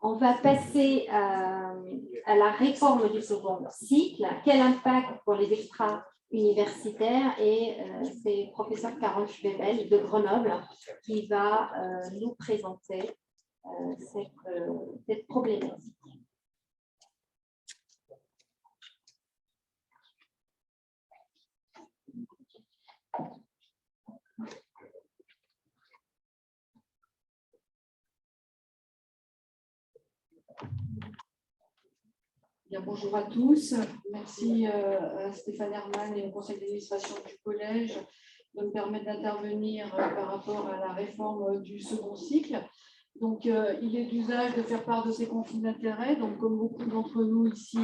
On va passer à la réforme du second cycle. Quel impact pour les extra-universitaires? Et c'est le professeur Carole Schwebel de Grenoble qui va nous présenter cette problématique. Bien, bonjour à tous. Merci à Stéphane Herman et au conseil d'administration du collège de me permettre d'intervenir par rapport à la réforme du second cycle. Donc, il est d'usage de faire part de ces conflits d'intérêts. Donc, comme beaucoup d'entre nous ici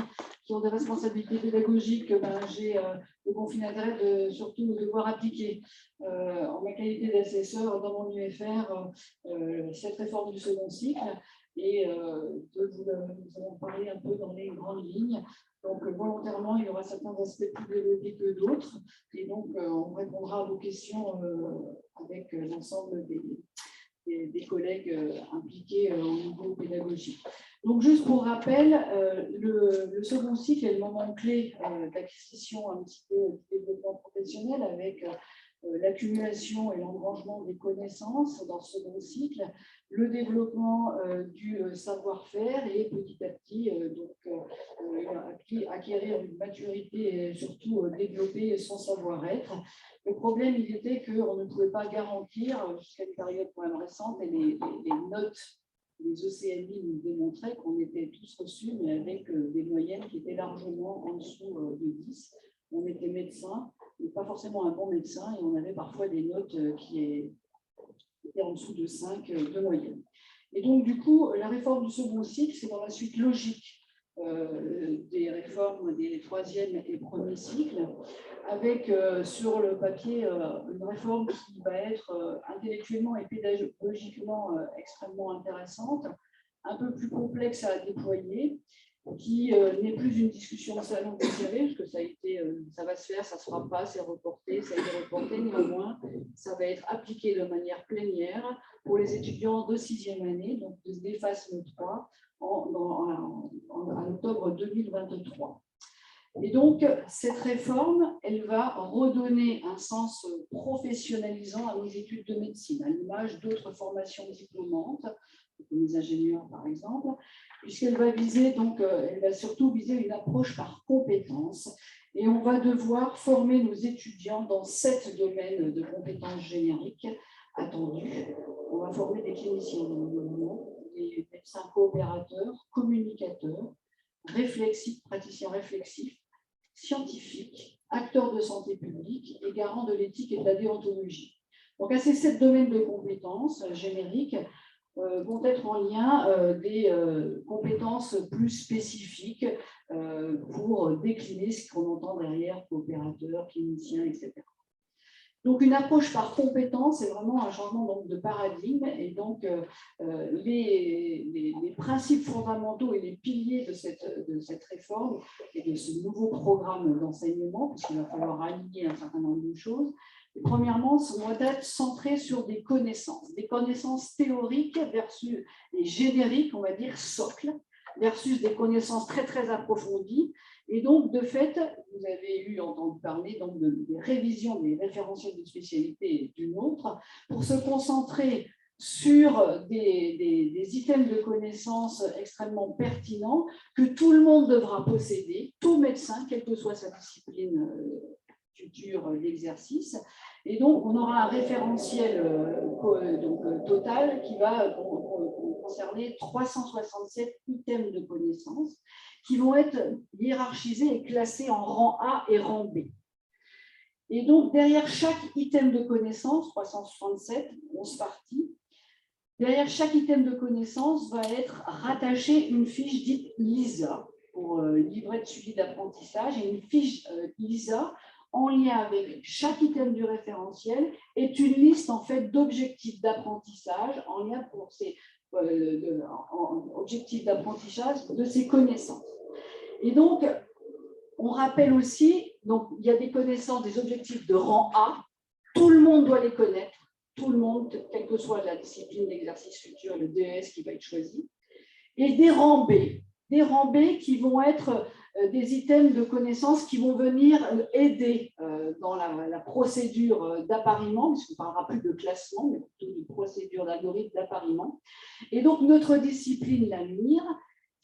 qui ont des responsabilités pédagogiques, j'ai le conflit d'intérêts de surtout devoir appliquer en ma qualité d'assesseur dans mon UFR cette réforme du second cycle. Et de vous en parler un peu dans les grandes lignes. Donc, volontairement, il y aura certains aspects plus développés que d'autres. Et donc, on répondra à vos questions avec l'ensemble des collègues impliqués au niveau pédagogique. Donc, juste pour rappel, le second cycle est le moment clé d'acquisition un petit peu du développement professionnel avec l'accumulation et l'engrangement des connaissances dans ce second cycle, le développement du savoir-faire et petit à petit acquérir une maturité et surtout développer son savoir-être. Le problème, il était qu'on ne pouvait pas garantir, jusqu'à une période quand même récente, et les notes des ECNI nous démontraient qu'on était tous reçus, mais avec des moyennes qui étaient largement en dessous de 10. On était médecin, mais pas forcément un bon médecin, et on avait parfois des notes qui étaient en dessous de 5 de moyenne. Et donc, du coup, la réforme du second cycle, c'est dans la suite logique des réformes des troisième et premier cycles, avec sur le papier une réforme qui va être intellectuellement et pédagogiquement extrêmement intéressante, un peu plus complexe à déployer, qui n'est plus une discussion de salon, vous savez, parce que ça a été, ça va se faire, ça ne se fera pas, c'est reporté, ça a été reporté, néanmoins, ça va être appliqué de manière plénière pour les étudiants de 6e année, donc des phases 3, en octobre 2023. Et donc, cette réforme, elle va redonner un sens professionnalisant à nos études de médecine, à l'image d'autres formations diplômantes, comme les ingénieurs par exemple, puisqu'elle va viser, donc, elle va surtout viser une approche par compétences. Et on va devoir former nos étudiants dans 7 domaines de compétences génériques attendus. On va former des cliniciens de développement, des médecins coopérateurs, communicateurs, réflexifs, praticiens réflexifs, scientifiques, acteurs de santé publique et garants de l'éthique et de la déontologie. Donc, à ces 7 domaines de compétences génériques vont être en lien des compétences plus spécifiques pour décliner ce qu'on entend derrière, coopérateurs, cliniciens, etc. Donc, une approche par compétence, c'est vraiment un changement donc, de paradigme. Et donc, les principes fondamentaux et les piliers de cette réforme et de ce nouveau programme d'enseignement, puisqu'il va falloir aligner un certain nombre de choses, premièrement, vont être centrés sur des connaissances théoriques versus les génériques, on va dire socles, versus des connaissances très, très approfondies. Et donc, de fait, vous avez entendu parler donc, des révisions des référentiels de spécialité d'une autre pour se concentrer sur des items de connaissances extrêmement pertinents que tout le monde devra posséder, tout médecin, quelle que soit sa discipline future d'exercice. Et donc, on aura un référentiel total qui va concerner 367 items de connaissances qui vont être hiérarchisés et classés en rang A et rang B. Et donc, derrière chaque item de connaissances, 367, 11 parties, derrière chaque item de connaissances va être rattachée une fiche dite LISA, pour livret de suivi d'apprentissage, et une fiche LISA en lien avec chaque item du référentiel est une liste en fait d'objectifs d'apprentissage en lien pour ces objectifs d'apprentissage de ces connaissances. Et donc, on rappelle aussi, donc, il y a des connaissances, des objectifs de rang A, tout le monde doit les connaître, tout le monde, quelle que soit la discipline d'exercice futur, le DES qui va être choisi. et des rambés. Des rambés qui vont être des items de connaissances qui vont venir aider dans la procédure d'appariement, puisqu'on ne parlera plus de classement, mais plutôt de procédure d'algorithme d'appariement. Et donc, notre discipline, la MIR,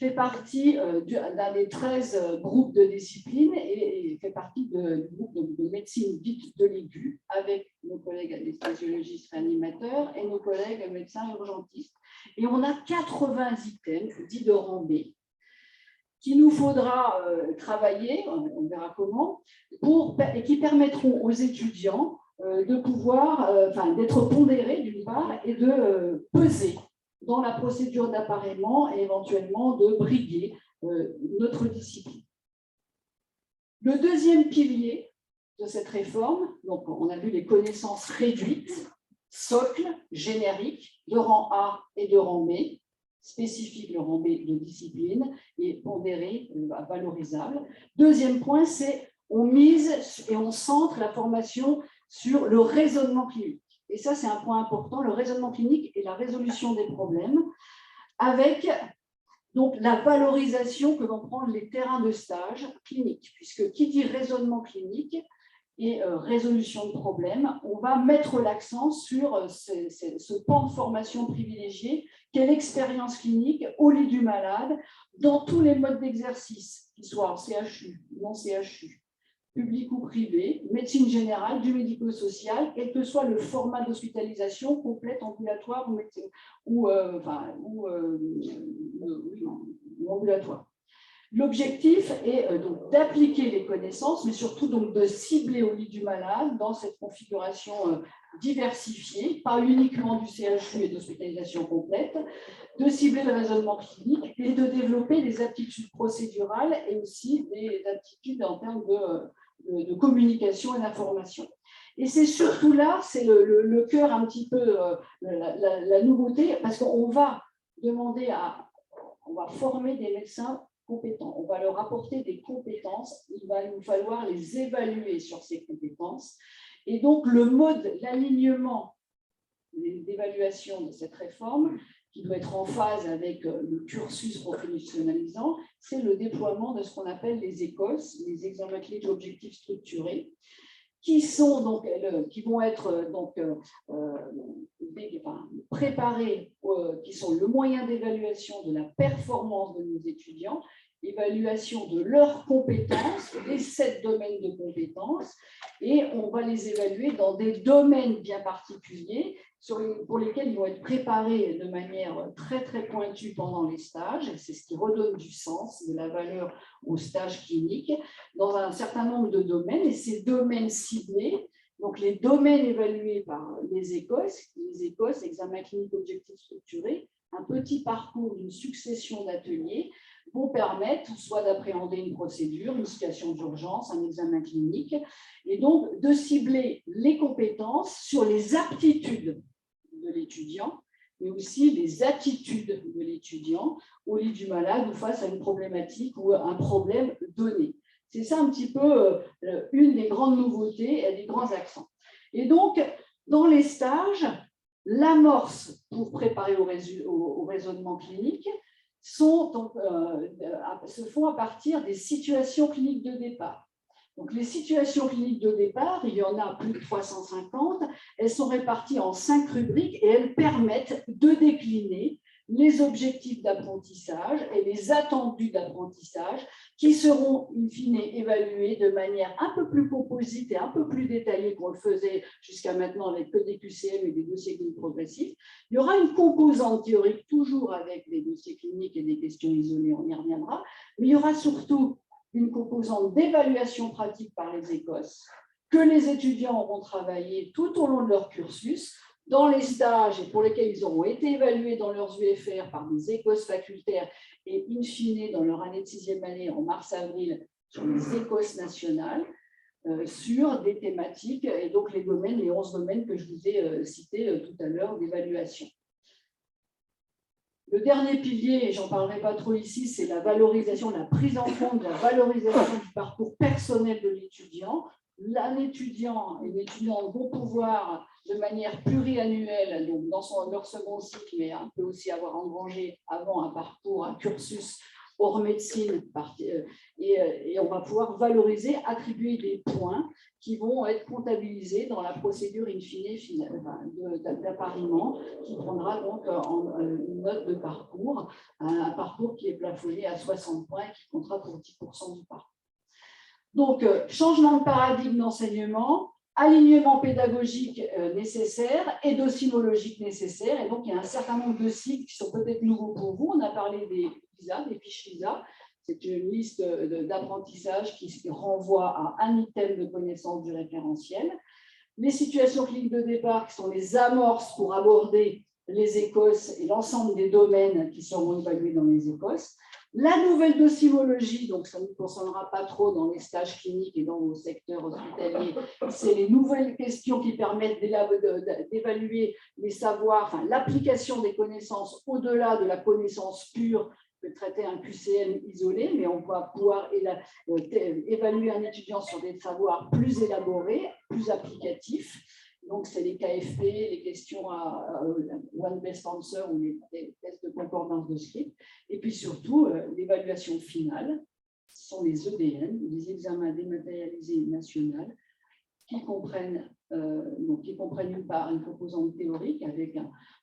fait partie d'un des 13 groupes de disciplines et fait partie du groupe de médecine dite de l'aigu, avec nos collègues anesthésologistes réanimateurs et nos collègues médecins urgentistes. Et on a 80 items dits de rambés qu'il nous faudra travailler, on verra comment, et qui permettront aux étudiants de pouvoir, d'être pondérés d'une part et de peser dans la procédure d'appariement et éventuellement de briguer notre discipline. Le deuxième pilier de cette réforme, donc on a vu les connaissances réduites, socle, générique, de rang A et de rang B, spécifique le rang B de discipline et pondéré, valorisable. Deuxième point, c'est on mise et on centre la formation sur le raisonnement clinique. Et ça, c'est un point important, le raisonnement clinique et la résolution des problèmes, avec donc la valorisation que vont prendre les terrains de stage cliniques, puisque qui dit raisonnement clinique et résolution de problèmes, on va mettre l'accent sur ce pan de formation privilégié qu'est l'expérience clinique au lit du malade dans tous les modes d'exercice, qu'ils soient en CHU, non CHU, public ou privé, médecine générale, du médico-social, quel que soit le format d'hospitalisation, complète, ambulatoire ou ambulatoire. L'objectif est donc d'appliquer les connaissances, mais surtout donc de cibler au lit du malade dans cette configuration diversifiée, pas uniquement du CHU et d'hospitalisation complète, de cibler le raisonnement clinique et de développer des aptitudes procédurales et aussi des aptitudes en termes de communication et d'information. Et c'est surtout là, c'est le cœur un petit peu, la nouveauté, parce qu'on va demander on va former des médecins compétents, on va leur apporter des compétences, il va nous falloir les évaluer sur ces compétences. Et donc, le mode, l'alignement d'évaluation de cette réforme, qui doit être en phase avec le cursus professionnalisant, c'est le déploiement de ce qu'on appelle les ECOS, les examens cliniques objectifs structurés, qui vont être préparés, qui sont le moyen d'évaluation de la performance de nos étudiants, évaluation de leurs compétences, les 7 domaines de compétences, et on va les évaluer dans des domaines bien particuliers pour lesquels ils vont être préparés de manière très très pointue pendant les stages. C'est ce qui redonne du sens, de la valeur aux stages cliniques dans un certain nombre de domaines, et ces domaines ciblés, donc les domaines évalués par les ECOS, examen clinique objectif structuré, un petit parcours d'une succession d'ateliers vont permettre soit d'appréhender une procédure, une situation d'urgence, un examen clinique, et donc de cibler les compétences sur les aptitudes de l'étudiant, mais aussi les attitudes de l'étudiant au lit du malade ou face à une problématique ou un problème donné. C'est ça un petit peu une des grandes nouveautés et des grands accents. Et donc, dans les stages, l'amorce pour préparer au raisonnement clinique se font à partir des situations cliniques de départ. Donc, les situations cliniques de départ, il y en a plus de 350, elles sont réparties en 5 rubriques et elles permettent de décliner les objectifs d'apprentissage et les attendus d'apprentissage qui seront, in fine, évalués de manière un peu plus composite et un peu plus détaillée qu'on le faisait jusqu'à maintenant avec que des QCM et des dossiers cliniques progressifs. Il y aura une composante théorique, toujours avec des dossiers cliniques et des questions isolées, on y reviendra, mais il y aura surtout une composante d'évaluation pratique par les ECOS que les étudiants auront travaillé tout au long de leur cursus, dans les stages et pour lesquels ils auront été évalués dans leurs UFR par des ECOS facultaires et in fine dans leur année de 6e année en mars-avril sur les ECOS nationales sur des thématiques et donc les 11 domaines que je vous ai cités tout à l'heure d'évaluation. Le dernier pilier, et j'en parlerai pas trop ici, c'est la valorisation, la prise en compte de la valorisation du parcours personnel de l'étudiant, un étudiant et une étudiante vont pouvoir, de manière pluriannuelle, donc dans leur second cycle, mais on peut aussi avoir engrangé avant un parcours, un cursus hors médecine, et on va pouvoir valoriser, attribuer des points qui vont être comptabilisés dans la procédure in fine d'appariement, qui prendra donc une note de parcours, un parcours qui est plafonné à 60 points et qui comptera pour 10% du parcours. Donc, changement de paradigme d'enseignement, alignement pédagogique nécessaire et docinologique nécessaire. Et donc, il y a un certain nombre de cycles qui sont peut-être nouveaux pour vous. On a parlé des LISA, des fiches LISA. C'est une liste d'apprentissage qui renvoie à un item de connaissance du référentiel. Les situations cliniques de départ, qui sont les amorces pour aborder les écosses et l'ensemble des domaines qui seront évalués dans les écosses. La nouvelle docimologie, donc ça ne nous concernera pas trop dans les stages cliniques et dans vos secteurs hospitaliers, c'est les nouvelles questions qui permettent d'évaluer les savoirs, enfin, l'application des connaissances au-delà de la connaissance pure que traiter un QCM isolé, mais on va pouvoir évaluer un étudiant sur des savoirs plus élaborés, plus applicatifs. Donc, c'est les KFP, les questions à One Best Answer ou les tests de concordance de script. Et puis surtout, l'évaluation finale, ce sont les EDN, les examens dématérialisés nationaux, qui comprennent d'une part une composante théorique avec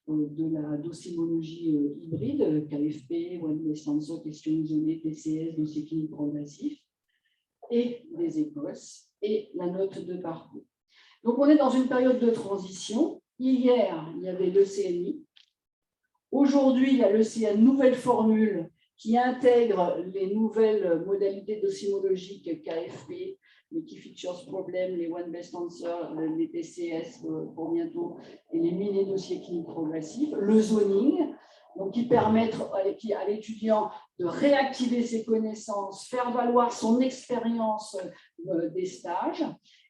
de la docimologie hybride, KFP, One Best Answer, questions isolées, TCS, dossier clinique progressif, et des écosses, et la note de parcours. Donc, on est dans une période de transition. Hier, il y avait le CNI. Aujourd'hui, il y a le CN, nouvelle formule qui intègre les nouvelles modalités docimologiques KFP, les Key Features Problem, les One Best Answer, les TCS pour bientôt, et les mini-dossiers cliniques progressifs, le zoning, donc qui permettent à l'étudiant de réactiver ses connaissances, faire valoir son expérience des stages.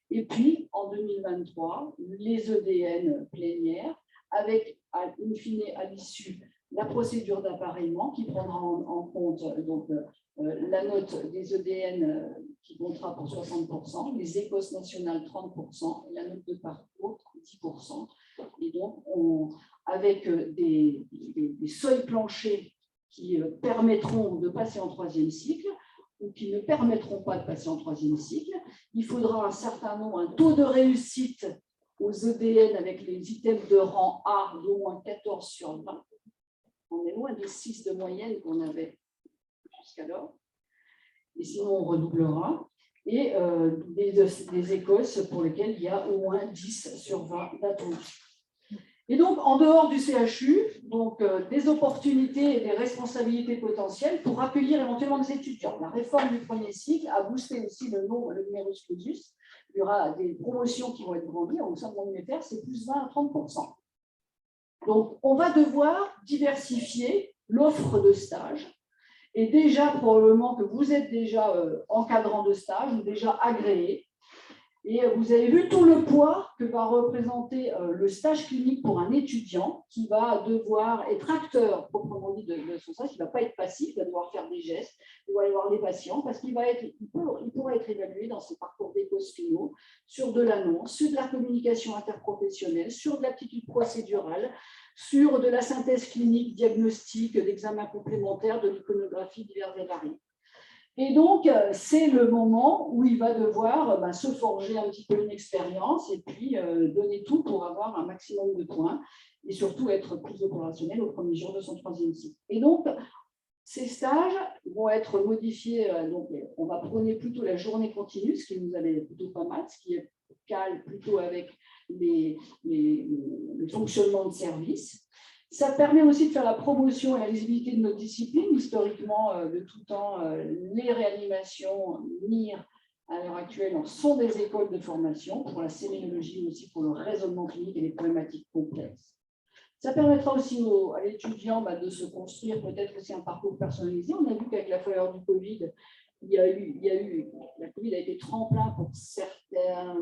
Et puis, en 2023, les EDN plénières, avec, in fine, à l'issue, la procédure d'appareillement qui prendra en compte donc, la note des EDN qui comptera pour 60%, les écosses nationales 30%, et la note de parcours 10%. Et donc, avec des seuils planchers qui permettront de passer en troisième cycle, ou qui ne permettront pas de passer en troisième cycle. Il faudra un certain nombre, un taux de réussite aux EDN avec les items de rang A d'au moins 14 sur 20. On est loin des 6 de moyenne qu'on avait jusqu'alors. Et sinon, on redoublera. Et des écosses pour lesquelles il y a au moins 10 sur 20 d'attendus. Et donc, en dehors du CHU, donc, des opportunités et des responsabilités potentielles pour accueillir éventuellement des étudiants. La réforme du premier cycle a boosté aussi le numerus clausus. Il y aura des promotions qui vont être grandies. Au sein de mon unitaire, c'est plus 20 à 30%. Donc, on va devoir diversifier l'offre de stage. Et déjà, probablement que vous êtes déjà encadrant de stage ou déjà agréé. Et vous avez vu tout le poids que va représenter le stage clinique pour un étudiant qui va devoir être acteur, proprement dit, de son stage. Il ne va pas être passif, il va devoir faire des gestes, il va aller voir les patients parce qu'il pourra être évalué dans ses parcours d'écos finaux sur de l'annonce, sur de la communication interprofessionnelle, sur de l'aptitude procédurale, sur de la synthèse clinique, diagnostic, d'examens complémentaires, de l'iconographie divers et variés. Et donc, c'est le moment où il va devoir se forger un petit peu une expérience et puis donner tout pour avoir un maximum de points et surtout être plus opérationnel au premier jour de son troisième cycle. Et donc, ces stages vont être modifiés. Donc, on va prôner plutôt la journée continue, ce qui nous avait plutôt pas mal, ce qui est calme plutôt avec le fonctionnement de service. Ça permet aussi de faire la promotion et la visibilité de nos disciplines. Historiquement, de tout temps, les réanimations, NIR, à l'heure actuelle, sont des écoles de formation pour la séminologie, mais aussi pour le raisonnement clinique et les problématiques complexes. Ça permettra aussi à l'étudiant de se construire peut-être aussi un parcours personnalisé. On a vu qu'avec la fleur du Covid, la Covid a été tremplin pour certains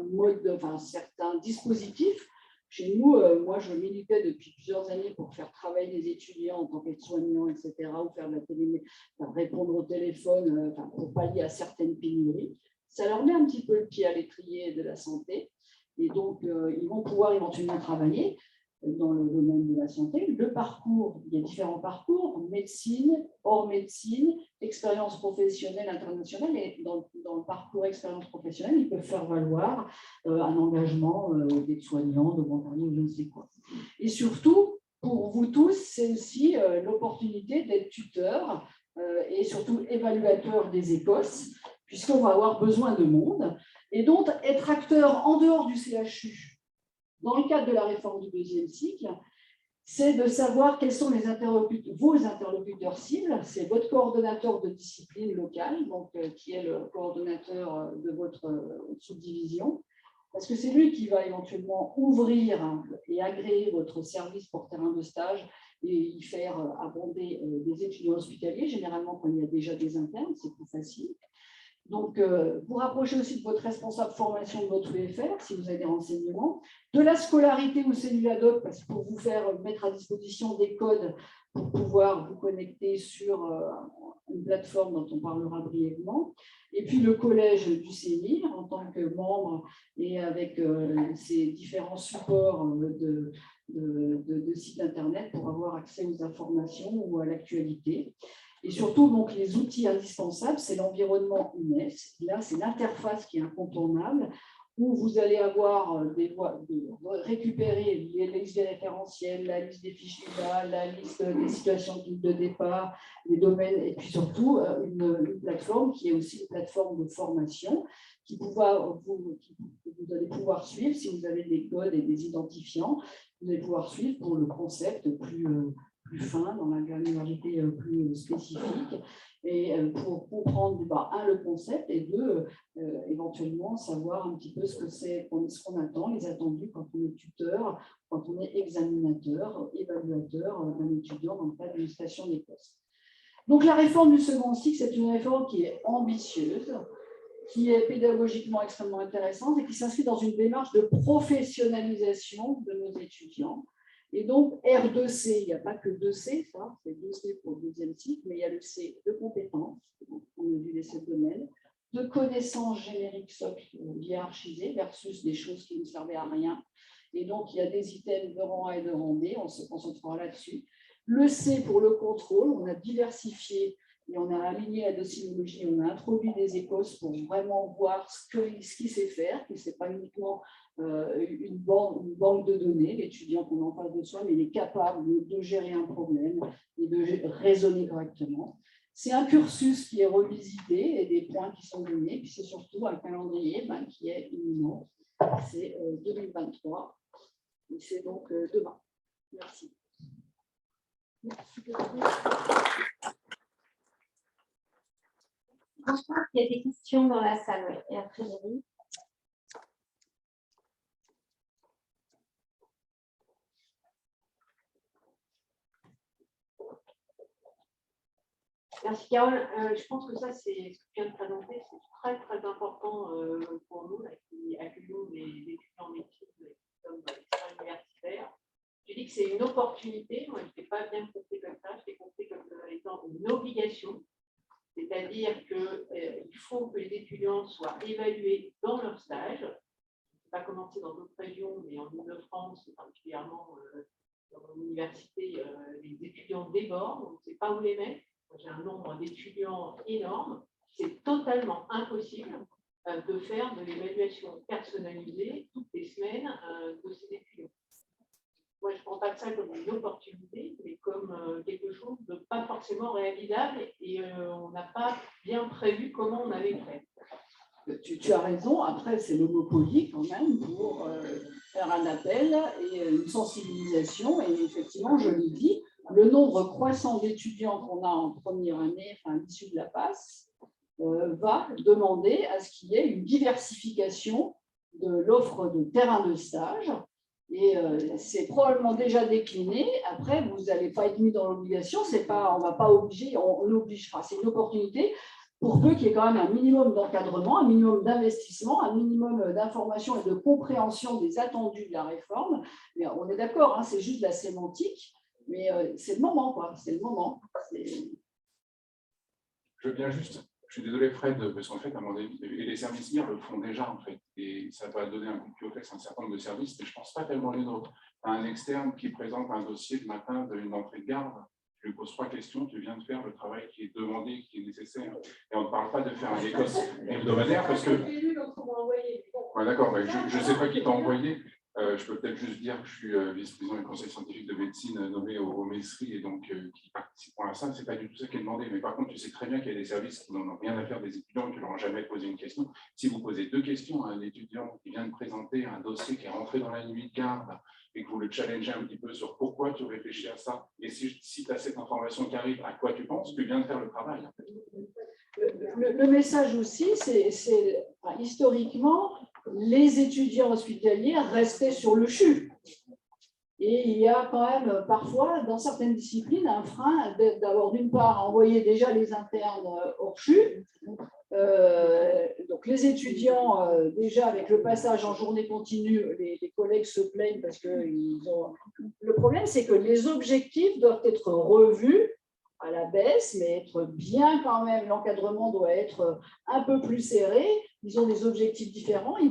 certains dispositifs. Chez nous, moi, je militais depuis plusieurs années pour faire travailler les étudiants en tant qu'aide-soignants, etc., ou faire de la répondre au téléphone pour pallier à certaines pénuries. Ça leur met un petit peu le pied à l'étrier de la santé. Et donc, ils vont pouvoir éventuellement travailler dans le domaine de la santé. Le parcours, il y a différents parcours, médecine, hors médecine, expérience professionnelle internationale. Et dans le parcours expérience professionnelle, ils peuvent faire valoir un engagement d'aide-soignant, de volontariat ou je ne sais quoi. Et surtout, pour vous tous, c'est aussi l'opportunité d'être tuteur et surtout évaluateur des écosses, puisqu'on va avoir besoin de monde. Et donc, être acteur en dehors du CHU, dans le cadre de la réforme du deuxième cycle, c'est de savoir quels sont vos interlocuteurs cibles. C'est votre coordonnateur de discipline locale, donc, qui est le coordonnateur de votre subdivision, parce que c'est lui qui va éventuellement ouvrir et agréer votre service pour terrain de stage et y faire abonder des étudiants hospitaliers. Généralement, quand il y a déjà des internes, c'est plus facile. Donc, vous rapprochez aussi de votre responsable formation de votre UFR, si vous avez des renseignements, de la scolarité ou cellule ad hoc, parce que pour vous faire mettre à disposition des codes pour pouvoir vous connecter sur une plateforme dont on parlera brièvement, et puis le collège du CENIR en tant que membre et avec ses différents supports de sites internet pour avoir accès aux informations ou à l'actualité. Et surtout, donc, les outils indispensables, c'est l'environnement UNES. Là, c'est l'interface qui est incontournable, où vous allez avoir récupérer les listes des référentiels, la liste des fiches d'IVA, la liste des situations de départ, les domaines, et puis surtout une plateforme qui est aussi une plateforme de formation vous allez pouvoir suivre si vous avez des codes et des identifiants. Vous allez pouvoir suivre pour le concept plus fin, dans la granularité plus spécifique, et pour comprendre le concept, et deux, éventuellement savoir un petit peu ce que c'est, ce qu'on attend, les attendus quand on est tuteur, quand on est examinateur, évaluateur d'un étudiant dans le cadre d'une station d'écosse. Donc la réforme du second cycle, c'est une réforme qui est ambitieuse, qui est pédagogiquement extrêmement intéressante et qui s'inscrit dans une démarche de professionnalisation de nos étudiants. Et donc, R2C, il n'y a pas que 2C, ça, c'est 2C pour le deuxième cycle, mais il y a le C de compétences, on a vu les 7 domaines, de connaissances génériques socles hiérarchisées versus des choses qui ne servaient à rien. Et donc, il y a des items de rang A et de rang B, on se concentrera là-dessus. Le C pour le contrôle, on a diversifié et on a aligné la dossinologie, on a introduit des écosses pour vraiment voir ce qu'il sait faire, que ce n'est pas uniquement une banque de données, l'étudiant qu'on en face de soi, mais il est capable de gérer un problème et de raisonner correctement. C'est un cursus qui est revisité et des points qui sont donnés, puis c'est surtout un calendrier qui est imminent. C'est 2023, et c'est donc demain. Merci. Merci beaucoup. Je pense qu'il y a des questions dans la salle, oui. Et après, oui. Merci Carole. Je pense que ça, c'est ce que tu viens de présenter, c'est très très important pour nous qui accueillons des étudiants en médecine comme extra-universitaires. Je dis que c'est une opportunité, moi je n'ai pas bien compris comme ça, je l'ai compris comme étant une obligation, c'est-à-dire qu'il faut que les étudiants soient évalués dans leur stage. Je ne vais pas commencer dans d'autres régions, mais en Île-de-France, particulièrement dans l'université, les étudiants débordent, on ne sait pas où les mettre. J'ai un nombre d'étudiants énorme, c'est totalement impossible de faire de l'évaluation personnalisée toutes les semaines de ces étudiants. Moi, je ne prends pas ça comme une opportunité, mais comme quelque chose de pas forcément réalisable et on n'a pas bien prévu comment on allait faire. Tu as raison, après c'est le Monopoly quand même pour faire un appel et une sensibilisation, et effectivement, je l'ai dit, le nombre croissant d'étudiants qu'on a en première année, à l'issue de la passe, va demander à ce qu'il y ait une diversification de l'offre de terrain de stage. Et c'est probablement déjà décliné. Après, vous n'allez pas être mis dans l'obligation. On ne va pas obliger, on obligera. C'est une opportunité pour peu qu'il y ait quand même un minimum d'encadrement, un minimum d'investissement, un minimum d'information et de compréhension des attendus de la réforme. Mais on est d'accord, hein, c'est juste de la sémantique. Mais c'est le moment, quoi. C'est le moment. Je viens juste suis désolé Fred, parce qu'en fait, à mon avis, et les services MIR le font déjà en fait, et ça va donner un coup de pied aux fesses à un certain nombre de services, mais je ne pense pas tellement les nôtres. Un externe qui présente un dossier le matin d'une entrée de garde, tu lui poses 3 questions, tu viens de faire le travail qui est demandé, qui est nécessaire. Et on ne parle pas de faire un écosse hebdomadaire parce que... Ouais, d'accord, je ne sais pas qui t'a envoyé. Je peux peut-être juste dire que je suis vice-président du conseil scientifique de médecine nommé au MESRI et donc qui participe à ça. Ce n'est pas du tout ça qui est demandé. Mais par contre, tu sais très bien qu'il y a des services qui n'en ont rien à faire des étudiants qui ne leur ont jamais posé une question. Si vous posez 2 questions à un étudiant qui vient de présenter un dossier qui est rentré dans la nuit de garde et que vous le challengez un petit peu sur pourquoi tu réfléchis à ça, et si tu as cette information qui arrive, à quoi tu penses, tu viens de faire le travail. Le message aussi, c'est historiquement, les étudiants hospitaliers restaient sur le CHU. Et il y a quand même parfois, dans certaines disciplines, un frein d'avoir d'une part envoyé déjà les internes hors CHU. Donc les étudiants, déjà avec le passage en journée continue, les collègues se plaignent parce que le problème, c'est que les objectifs doivent être revus à la baisse, mais être bien quand même, l'encadrement doit être un peu plus serré. Ils ont des objectifs différents, ils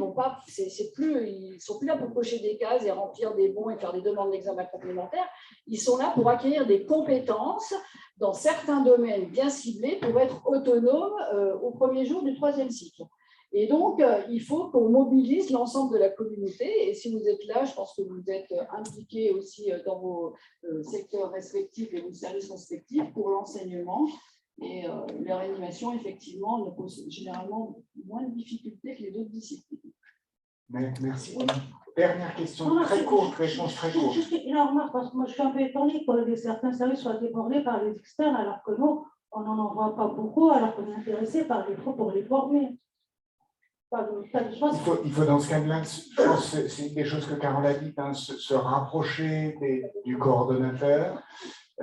sont plus là pour cocher des cases et remplir des bons et faire des demandes d'examen complémentaires. Ils sont là pour acquérir des compétences dans certains domaines bien ciblés pour être autonomes au premier jour du 3e cycle. Et donc, il faut qu'on mobilise l'ensemble de la communauté. Et si vous êtes là, je pense que vous êtes impliqués aussi dans vos secteurs respectifs et vos services respectifs pour l'enseignement. Et la réanimation, effectivement, ne pose généralement moins de difficultés que les autres disciplines. Merci. Dernière question, très courte, réponse très courte. Juste une remarque, parce que moi je suis un peu étonnée que certains services soient débordés par les externes, alors que nous, on n'en envoie pas beaucoup, alors qu'on est intéressé par les pour les former. Il faut dans ce cas-là, je pense que c'est des choses que Carole a dites, hein, se rapprocher du coordonnateur.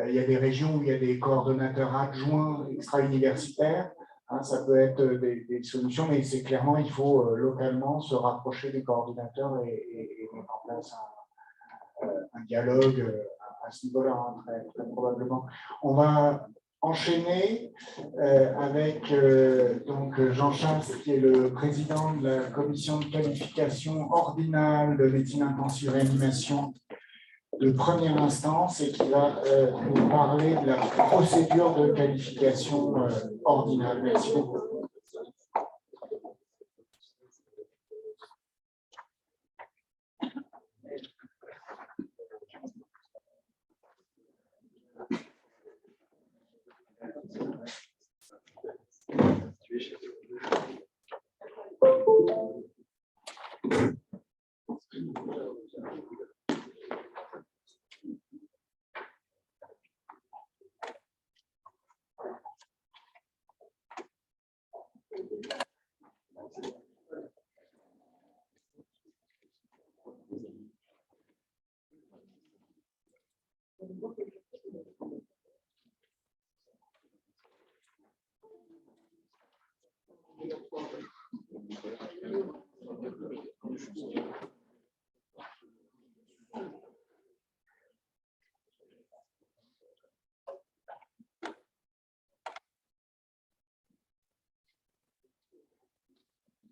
Il y a des régions où il y a des coordonnateurs adjoints extra-universitaires. Hein, ça peut être des solutions, mais c'est clairement, il faut localement se rapprocher des coordinateurs et mettre en place un dialogue à ce niveau-là, hein, très, très probablement. On va enchaîner avec donc Jean Chastre, qui est le président de la commission de qualification ordinale de médecine intensive réanimation de première instance et qui va nous parler de la procédure de qualification ordinale. Merci beaucoup.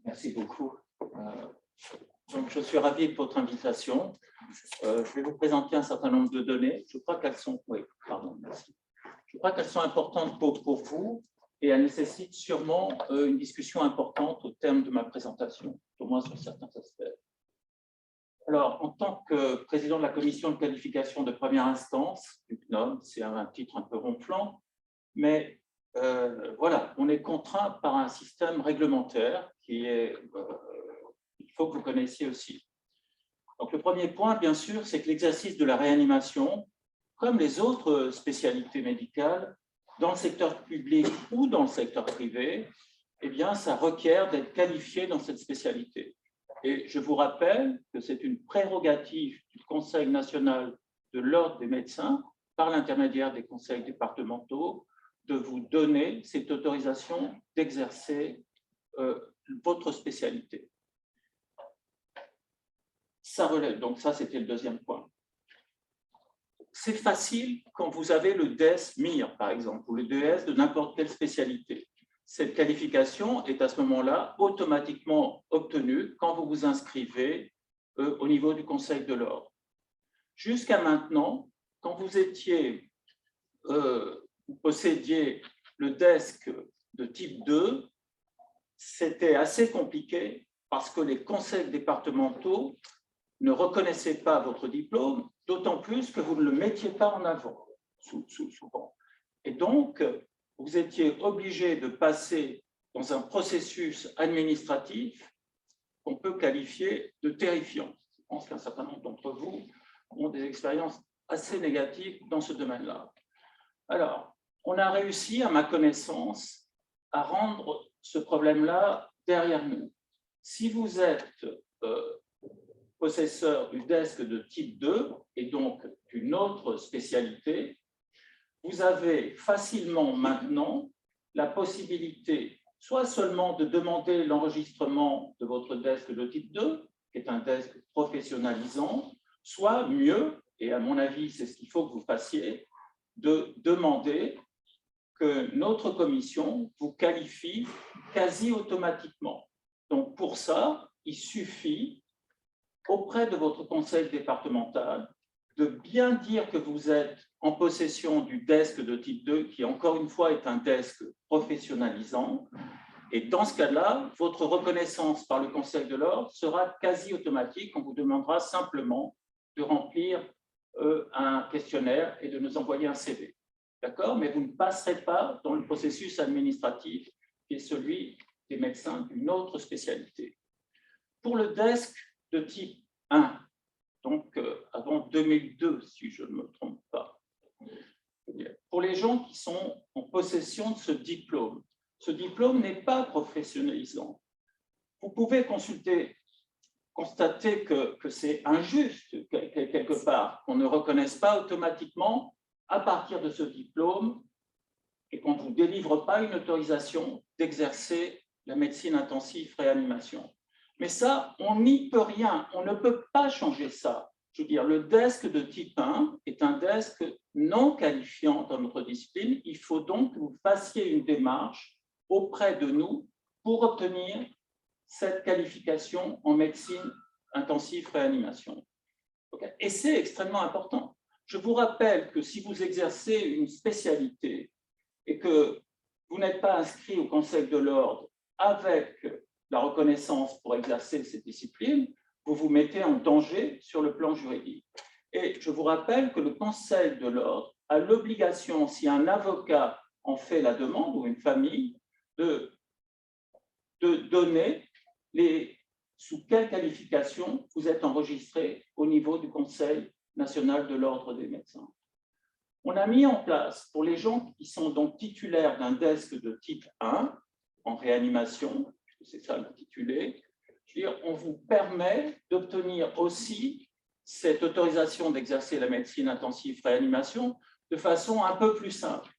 Merci beaucoup. Donc, je suis ravi de votre invitation. Je vais vous présenter un certain nombre de données. Je crois qu'elles sont, oui, pardon, merci. Je crois qu'elles sont importantes pour vous et elles nécessitent sûrement une discussion importante au terme de ma présentation, au moins sur certains aspects. Alors, en tant que président de la commission de qualification de première instance du CNOM, c'est un titre un peu ronflant, mais voilà, on est contraint par un système réglementaire qui est, il faut que vous connaissiez aussi. Donc, le premier point, bien sûr, c'est que l'exercice de la réanimation, comme les autres spécialités médicales, dans le secteur public ou dans le secteur privé, eh bien, ça requiert d'être qualifié dans cette spécialité. Et je vous rappelle que c'est une prérogative du Conseil national de l'ordre des médecins, par l'intermédiaire des conseils départementaux, de vous donner cette autorisation d'exercer votre spécialité. Ça relève, donc ça c'était le deuxième point. C'est facile quand vous avez le DES MIR, par exemple, ou le DES de n'importe quelle spécialité. cette qualification est à ce moment-là automatiquement obtenue quand vous vous inscrivez au niveau du Conseil de l'Ordre. Jusqu'à maintenant, quand vous possédiez le desk de type 2, c'était assez compliqué parce que les conseils départementaux ne reconnaissaient pas votre diplôme, d'autant plus que vous ne le mettiez pas en avant, souvent. Et donc, vous étiez obligé de passer dans un processus administratif qu'on peut qualifier de terrifiant. Je pense qu'un certain nombre d'entre vous ont des expériences assez négatives dans ce domaine-là. Alors, on a réussi, à ma connaissance, à rendre ce problème-là derrière nous. Si vous êtes possesseur du desk de type 2 et donc d'une autre spécialité, vous avez facilement maintenant la possibilité soit seulement de demander l'enregistrement de votre desk de type 2, qui est un desk professionnalisant, soit mieux, et à mon avis c'est ce qu'il faut que vous fassiez, de demander que notre commission vous qualifie quasi automatiquement. Donc pour ça, il suffit auprès de votre conseil départemental de bien dire que vous êtes en possession du desk de type 2, qui encore une fois est un desk professionnalisant. Et dans ce cas-là, votre reconnaissance par le Conseil de l'Ordre sera quasi automatique. On vous demandera simplement de remplir un questionnaire et de nous envoyer un CV. D'accord? Mais vous ne passerez pas dans le processus administratif qui est celui des médecins d'une autre spécialité. Pour le desk de type 1, donc avant 2002, si je ne me trompe pas, pour les gens qui sont en possession de ce diplôme n'est pas professionnalisant. Vous pouvez constater que c'est injuste, quelque part, qu'on ne reconnaisse pas automatiquement, à partir de ce diplôme, et qu'on ne vous délivre pas une autorisation d'exercer la médecine intensive réanimation. Mais ça, on n'y peut rien, on ne peut pas changer ça. Je veux dire, le desk de type 1 est un desk non qualifiant dans notre discipline. Il faut donc que vous fassiez une démarche auprès de nous pour obtenir cette qualification en médecine intensive réanimation. Et c'est extrêmement important. Je vous rappelle que si vous exercez une spécialité et que vous n'êtes pas inscrit au Conseil de l'Ordre avec la reconnaissance pour exercer cette discipline, vous vous mettez en danger sur le plan juridique. Et je vous rappelle que le Conseil de l'Ordre a l'obligation, si un avocat en fait la demande ou une famille, de donner sous quelle qualification vous êtes enregistré au niveau du Conseil national de l'Ordre des médecins. On a mis en place, pour les gens qui sont donc titulaires d'un desk de type 1, en réanimation, c'est ça l'intitulé, on vous permet d'obtenir aussi cette autorisation d'exercer la médecine intensive réanimation de façon un peu plus simple.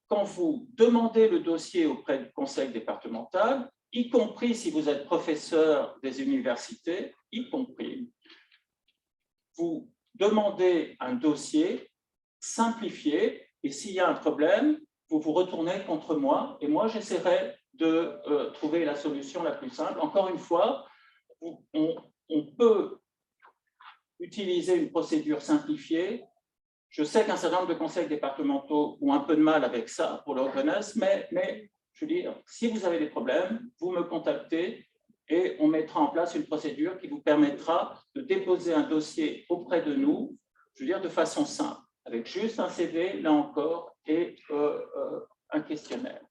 Quand vous demandez le dossier auprès du conseil départemental, y compris si vous êtes professeur des universités, y compris, vous demandez un dossier simplifié et s'il y a un problème, vous vous retournez contre moi et moi j'essaierai de trouver la solution la plus simple. Encore une fois, on peut utiliser une procédure simplifiée. Je sais qu'un certain nombre de conseils départementaux ont un peu de mal avec ça, pour le reconnaître, mais je veux dire, si vous avez des problèmes, vous me contactez et on mettra en place une procédure qui vous permettra de déposer un dossier auprès de nous, je veux dire, de façon simple, avec juste un CV, là encore, et un questionnaire.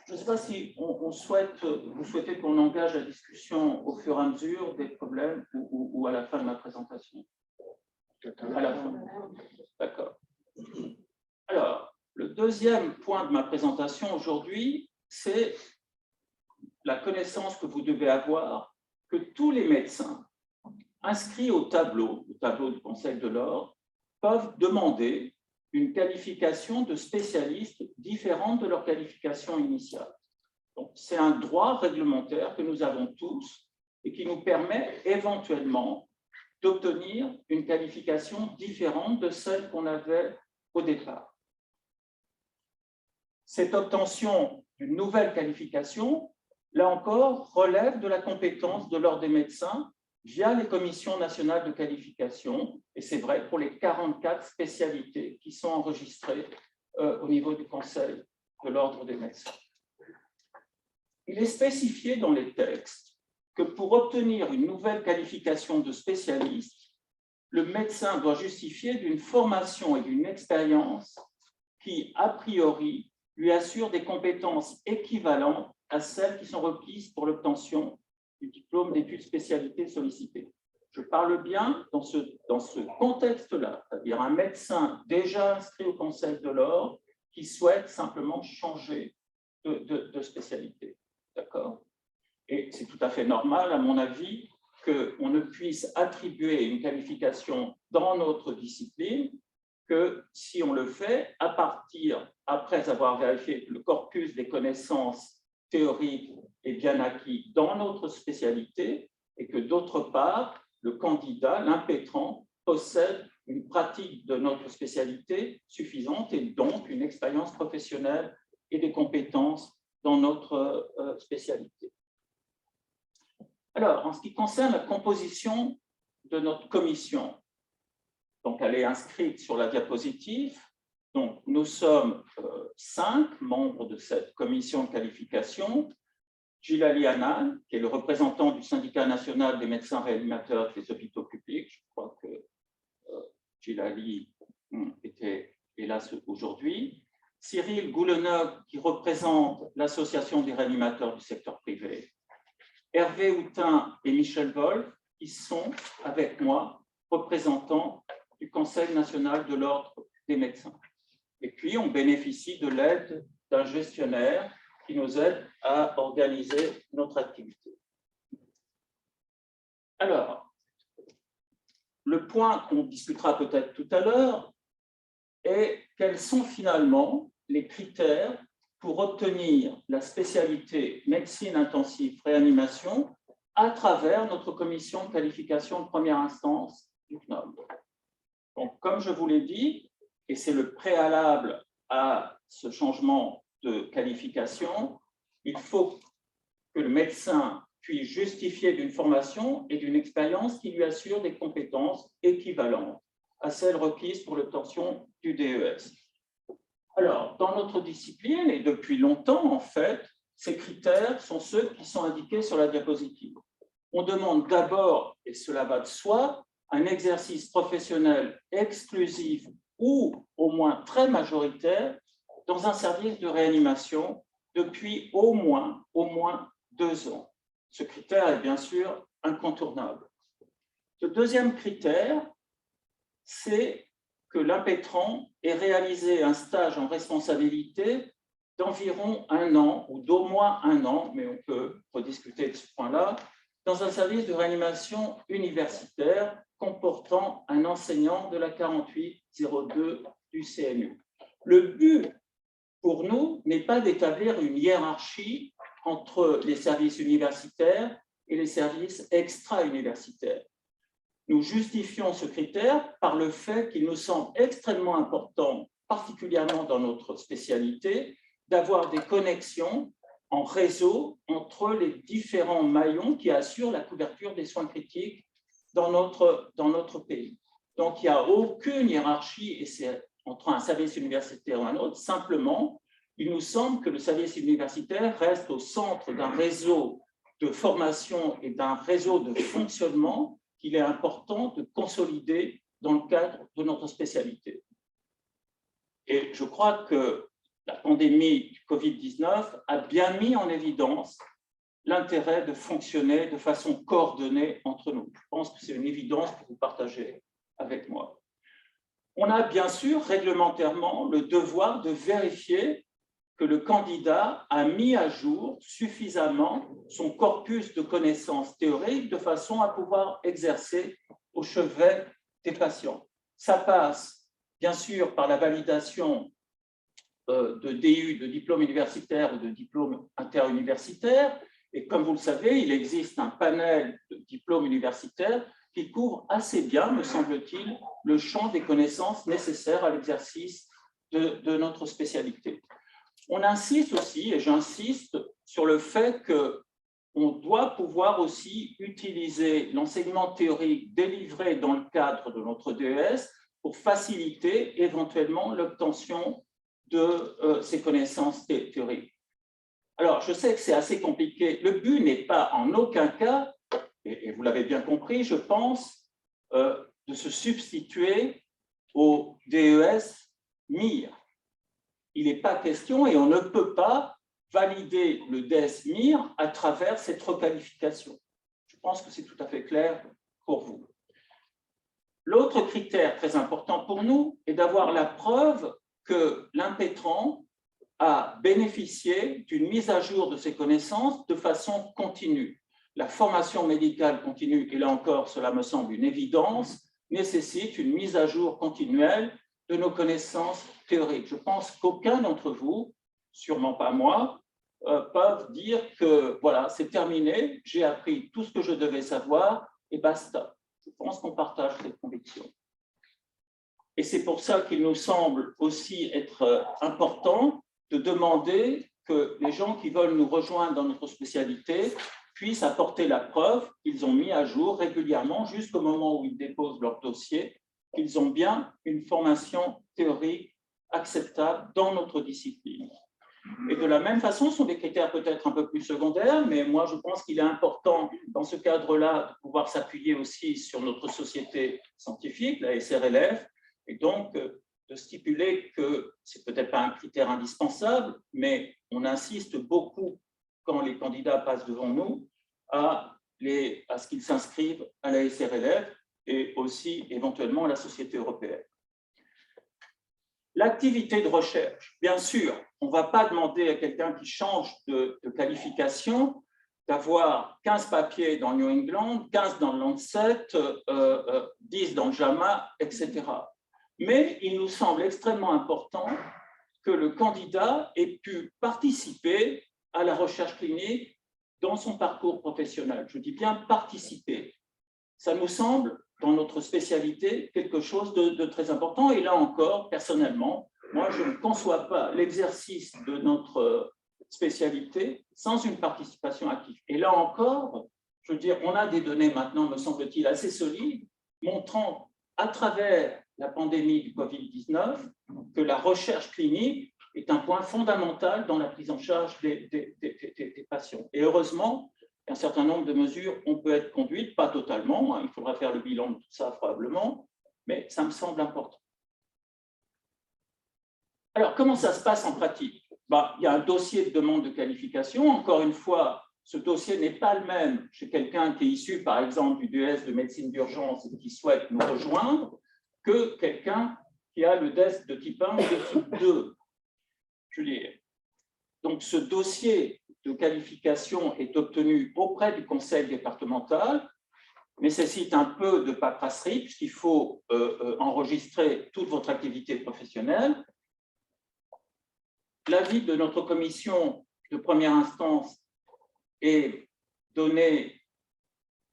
Je ne sais pas si vous souhaitez qu'on engage la discussion au fur et à mesure des problèmes ou à la fin de ma présentation. À la fin. D'accord. Alors, le deuxième point de ma présentation aujourd'hui, c'est la connaissance que vous devez avoir que tous les médecins inscrits au tableau du Conseil de l'Ordre, peuvent demander une qualification de spécialiste différente de leur qualification initiale. Donc, c'est un droit réglementaire que nous avons tous et qui nous permet éventuellement d'obtenir une qualification différente de celle qu'on avait au départ. Cette obtention d'une nouvelle qualification, là encore, relève de la compétence de l'Ordre des médecins via les commissions nationales de qualification, et c'est vrai pour les 44 spécialités qui sont enregistrées au niveau du Conseil de l'Ordre des médecins. Il est spécifié dans les textes que pour obtenir une nouvelle qualification de spécialiste, le médecin doit justifier d'une formation et d'une expérience qui, a priori, lui assurent des compétences équivalentes à celles qui sont requises pour l'obtention du diplôme d'études spécialité sollicité. Je parle bien dans ce contexte-là, c'est-à-dire un médecin déjà inscrit au Conseil de l'Ordre qui souhaite simplement changer de spécialité. D'accord? Et c'est tout à fait normal, à mon avis, qu'on ne puisse attribuer une qualification dans notre discipline que si on le fait à partir, après avoir vérifié que le corpus des connaissances théoriques est bien acquis dans notre spécialité et que d'autre part, le candidat, l'impétrant, possède une pratique de notre spécialité suffisante et donc une expérience professionnelle et des compétences dans notre spécialité. Alors, en ce qui concerne la composition de notre commission, donc elle est inscrite sur la diapositive. Donc, nous sommes 5 membres de cette commission de qualification. Djilali Hannan, qui est le représentant du syndicat national des médecins réanimateurs des hôpitaux publics. Je crois que Djilali était hélas aujourd'hui. Cyril Goulenov, qui représente l'association des réanimateurs du secteur privé. Hervé Houtin et Michel Wolf, qui sont, avec moi, représentants du Conseil national de l'Ordre des médecins. Et puis, on bénéficie de l'aide d'un gestionnaire qui nous aide à organiser notre activité. Alors, le point qu'on discutera peut-être tout à l'heure est quels sont finalement les critères pour obtenir la spécialité médecine intensive réanimation à travers notre commission de qualification de première instance du CNOM. Donc, comme je vous l'ai dit, et c'est le préalable à ce changement de qualification, il faut que le médecin puisse justifier d'une formation et d'une expérience qui lui assure des compétences équivalentes à celles requises pour l'obtention du DES. Alors, dans notre discipline, et depuis longtemps en fait, ces critères sont ceux qui sont indiqués sur la diapositive. On demande d'abord, et cela va de soi, un exercice professionnel exclusif ou au moins très majoritaire dans un service de réanimation depuis au moins 2 ans. Ce critère est bien sûr incontournable. Le deuxième critère, c'est que l'impétrant ait réalisé un stage en responsabilité d'environ 1 an ou d'au moins 1 an, mais on peut rediscuter de ce point-là, dans un service de réanimation universitaire comportant un enseignant de la 4802 du CNU. Le but pour nous n'est pas d'établir une hiérarchie entre les services universitaires et les services extra-universitaires. Nous justifions ce critère par le fait qu'il nous semble extrêmement important, particulièrement dans notre spécialité, d'avoir des connexions en réseau entre les différents maillons qui assurent la couverture des soins critiques dans notre pays. Donc, il n'y a aucune hiérarchie entre un service universitaire ou un autre. Simplement, il nous semble que le service universitaire reste au centre d'un réseau de formation et d'un réseau de fonctionnement qu'il est important de consolider dans le cadre de notre spécialité. Et je crois que la pandémie du Covid-19 a bien mis en évidence l'intérêt de fonctionner de façon coordonnée entre nous. Je pense que c'est une évidence que vous partagez avec moi. On a bien sûr réglementairement le devoir de vérifier que le candidat a mis à jour suffisamment son corpus de connaissances théoriques de façon à pouvoir exercer au chevet des patients. Ça passe bien sûr par la validation de DU, de diplôme universitaire ou de diplôme interuniversitaire. Et comme vous le savez, il existe un panel de diplômes universitaires qui couvre assez bien, me semble-t-il, le champ des connaissances nécessaires à l'exercice de notre spécialité. On insiste aussi, et j'insiste, sur le fait qu'on doit pouvoir aussi utiliser l'enseignement théorique délivré dans le cadre de notre DES pour faciliter éventuellement l'obtention de ces connaissances théoriques. Alors, je sais que c'est assez compliqué. Le but n'est pas en aucun cas, et vous l'avez bien compris, je pense, de se substituer au DES MIR. Il n'est pas question et on ne peut pas valider le DES MIR à travers cette requalification. Je pense que c'est tout à fait clair pour vous. L'autre critère très important pour nous est d'avoir la preuve que l'impétrant a bénéficié d'une mise à jour de ses connaissances de façon continue. La formation médicale continue, et là encore, cela me semble une évidence, nécessite une mise à jour continuelle de nos connaissances théoriques. Je pense qu'aucun d'entre vous, sûrement pas moi, peuvent dire que voilà, c'est terminé, j'ai appris tout ce que je devais savoir et basta. Je pense qu'on partage cette conviction. Et c'est pour ça qu'il nous semble aussi être important de demander que les gens qui veulent nous rejoindre dans notre spécialité puissent apporter la preuve qu'ils ont mis à jour régulièrement jusqu'au moment où ils déposent leur dossier, qu'ils ont bien une formation théorique acceptable dans notre discipline. Et de la même façon, ce sont des critères peut-être un peu plus secondaires, mais moi je pense qu'il est important dans ce cadre-là de pouvoir s'appuyer aussi sur notre société scientifique, la SRLF, et donc de stipuler que ce n'est peut-être pas un critère indispensable, mais on insiste beaucoup quand les candidats passent devant nous à ce qu'ils s'inscrivent à la SRLF et aussi éventuellement à la société européenne. L'activité de recherche, bien sûr, on ne va pas demander à quelqu'un qui change de qualification d'avoir 15 papiers dans le New England, 15 dans le Lancet, 10 dans le JAMA, etc. Mais il nous semble extrêmement important que le candidat ait pu participer à la recherche clinique dans son parcours professionnel. Je dis bien participer. Ça nous semble, dans notre spécialité, quelque chose de très important. Et là encore, personnellement, moi, je ne conçois pas l'exercice de notre spécialité sans une participation active. Et là encore, je veux dire, on a des données maintenant, me semble-t-il, assez solides, montrant à travers la pandémie du Covid-19 que la recherche clinique est un point fondamental dans la prise en charge des patients. Et heureusement, un certain nombre de mesures ont pu être conduites, pas totalement, hein, il faudra faire le bilan de tout ça probablement, mais ça me semble important. Alors, comment ça se passe en pratique? Il y a un dossier de demande de qualification. Encore une fois, ce dossier n'est pas le même chez quelqu'un qui est issu, par exemple, du DES de médecine d'urgence et qui souhaite nous rejoindre, que quelqu'un qui a le DES de type 1 ou de type 2. Je veux dire. Donc, ce dossier de qualification est obtenu auprès du conseil départemental, nécessite un peu de paperasserie, puisqu'il faut enregistrer toute votre activité professionnelle. L'avis de notre commission de première instance est donné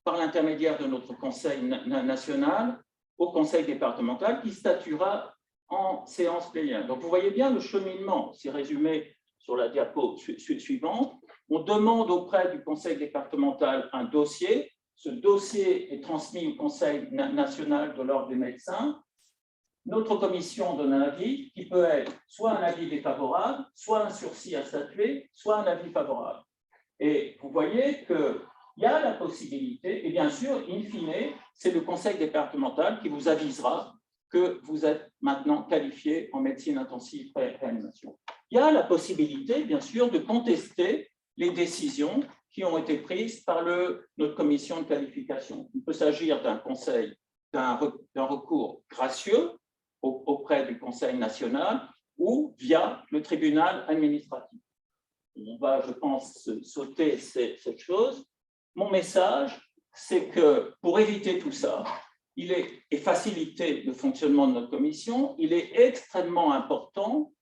par l'intermédiaire de notre conseil national au conseil départemental qui statuera en séance plénière. Donc, vous voyez bien le cheminement, c'est résumé sur la diapo suivante. On demande auprès du conseil départemental un dossier. Ce dossier est transmis au conseil national de l'ordre des médecins. Notre commission donne un avis qui peut être soit un avis défavorable, soit un sursis à statuer, soit un avis favorable. Et vous voyez qu'il y a la possibilité, et bien sûr, in fine, c'est le conseil départemental qui vous avisera que vous êtes maintenant qualifié en médecine intensive réanimation. Il y a la possibilité, bien sûr, de contester les décisions qui ont été prises par notre commission de qualification. Il peut s'agir d'un conseil, d'un recours gracieux auprès du Conseil national ou via le tribunal administratif. On va, je pense, sauter cette chose. Mon message, c'est que pour éviter tout ça, et faciliter le fonctionnement de notre commission, il est extrêmement important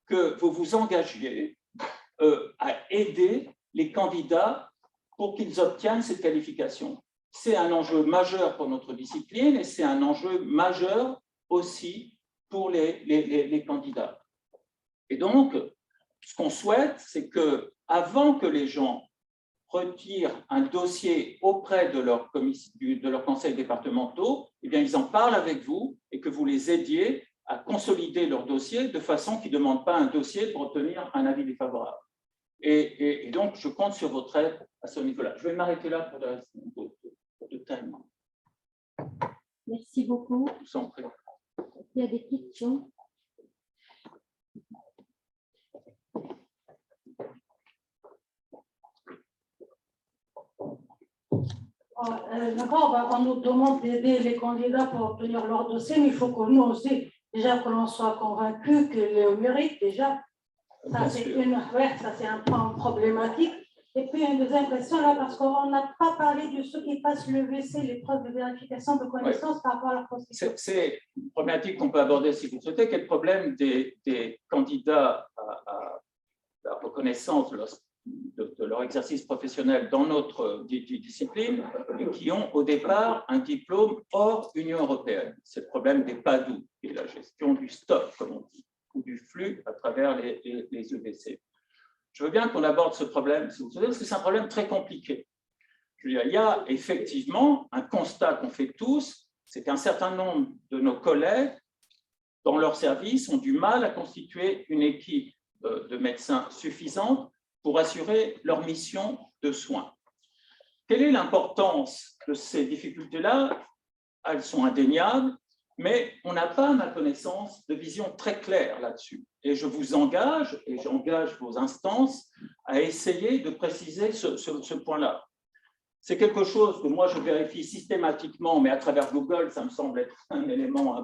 que vous vous engagiez à aider les candidats pour qu'ils obtiennent cette qualification. C'est un enjeu majeur pour notre discipline et c'est un enjeu majeur aussi pour les candidats. Et donc, ce qu'on souhaite, c'est que avant que les gens retirent un dossier auprès de leur conseil départementaux, eh bien, ils en parlent avec vous et que vous les aidiez à consolider leur dossier de façon qu'ils ne demandent pas un dossier pour obtenir un avis défavorable. Et donc, je compte sur votre aide à ce niveau-là. Je vais m'arrêter là pour le reste de time. Merci beaucoup. Je vous en prie. Il y a des questions? D'accord, on nous demande d'aider les candidats pour obtenir leur dossier, mais il faut que nous aussi, déjà que l'on soit convaincus que le mérite, déjà, ça c'est un point problématique. Et puis une deuxième question là, parce qu'on n'a pas parlé de ceux qui passent le VC, l'épreuve de vérification de connaissances par rapport à leur constitution. C'est une problématique qu'on peut aborder si vous le souhaitez. Quel est le problème des candidats à la reconnaissance de leur exercice professionnel dans notre discipline et qui ont au départ un diplôme hors Union européenne? C'est le problème des PADOU, qui est la gestion du stock, comme on dit, ou du flux à travers les EVC. Je veux bien qu'on aborde ce problème, si vous voulez, parce que c'est un problème très compliqué. Je veux dire, il y a effectivement un constat qu'on fait tous, c'est qu'un certain nombre de nos collègues, dans leur service, ont du mal à constituer une équipe de médecins suffisante pour assurer leur mission de soins. Quelle est l'importance de ces difficultés-là? Elles sont indéniables, mais on n'a pas, à ma connaissance, de vision très claire là-dessus. Et je vous engage, et j'engage vos instances, à essayer de préciser ce point-là. C'est quelque chose que moi je vérifie systématiquement, mais à travers Google, ça me semble être un élément un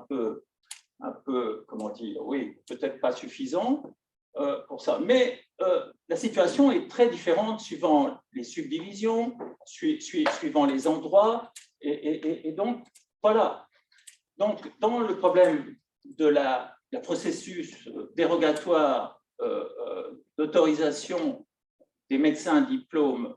peu comment dire, oui, peut-être pas suffisant pour ça. Mais la situation est très différente suivant les subdivisions, suivant les endroits, et donc, voilà. Donc, dans le problème de la processus dérogatoire d'autorisation des médecins à diplôme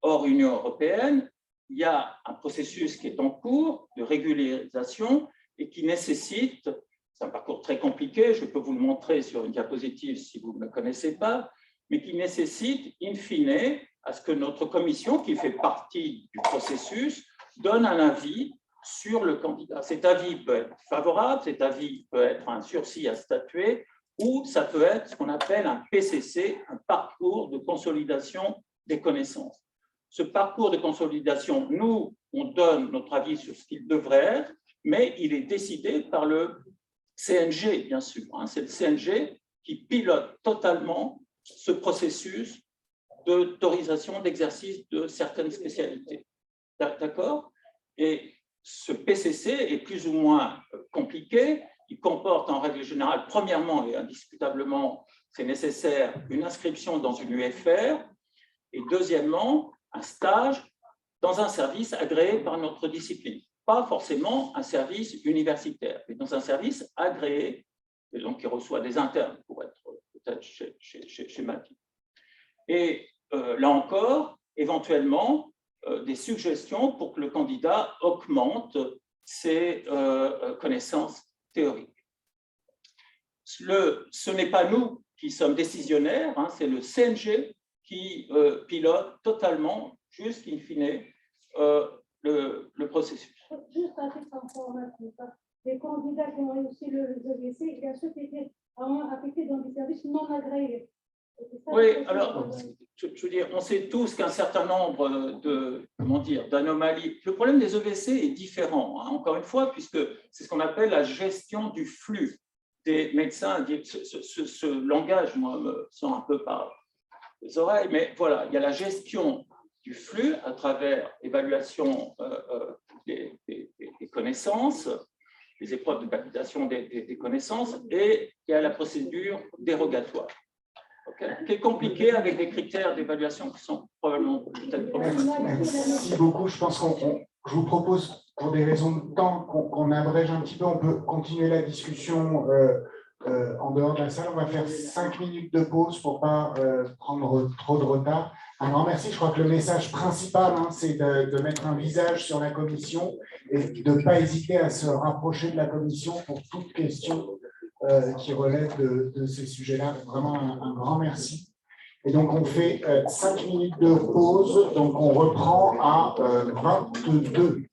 hors Union européenne, il y a un processus qui est en cours de régularisation et qui nécessite, c'est un parcours très compliqué, je peux vous le montrer sur une diapositive si vous ne le connaissez pas, mais qui nécessite, in fine, à ce que notre commission, qui fait partie du processus, donne un avis sur le candidat. Cet avis peut être favorable, cet avis peut être un sursis à statuer, ou ça peut être ce qu'on appelle un PCC, un parcours de consolidation des connaissances. Ce parcours de consolidation, nous, on donne notre avis sur ce qu'il devrait être, mais il est décidé par le CNG, bien sûr. C'est le CNG qui pilote totalement ce processus d'autorisation d'exercice de certaines spécialités. D'accord? Et ce PCC est plus ou moins compliqué. Il comporte en règle générale, premièrement et indiscutablement, c'est nécessaire, une inscription dans une UFR, et deuxièmement, un stage dans un service agréé par notre discipline. Pas forcément un service universitaire, mais dans un service agréé, et donc qui reçoit des internes, pour être peut-être schématique. Et là encore, éventuellement, des suggestions pour que le candidat augmente ses connaissances théoriques. Ce n'est pas nous qui sommes décisionnaires, c'est le CNG qui pilote totalement, jusqu'in fine, le processus. Juste à titre informatif, les candidats qui ont réussi le EVC, il y a ceux qui étaient affectés dans des services non agréés. Oui, alors, je veux dire, on sait tous qu'un certain nombre d'anomalies. Le problème des EVC est différent, encore une fois, puisque c'est ce qu'on appelle la gestion du flux des médecins. Ce langage, moi, me sent un peu par les oreilles, mais voilà, il y a la gestion du flux à travers l'évaluation des connaissances, les épreuves de validation des connaissances, et il y a la procédure dérogatoire. Qui est compliqué avec des critères d'évaluation qui sont probablement peut-être problématiques. Merci beaucoup. Je pense je vous propose, pour des raisons de temps, qu'on abrège un petit peu. On peut continuer la discussion en dehors de la salle. On va faire 5 minutes de pause pour ne pas prendre trop de retard. Un grand merci. Je crois que le message principal, c'est de mettre un visage sur la commission et de ne pas hésiter à se rapprocher de la commission pour toute question qui relèvent de ces sujets-là. Vraiment un grand merci. Et donc, on fait 5 minutes de pause. Donc, on reprend à 22.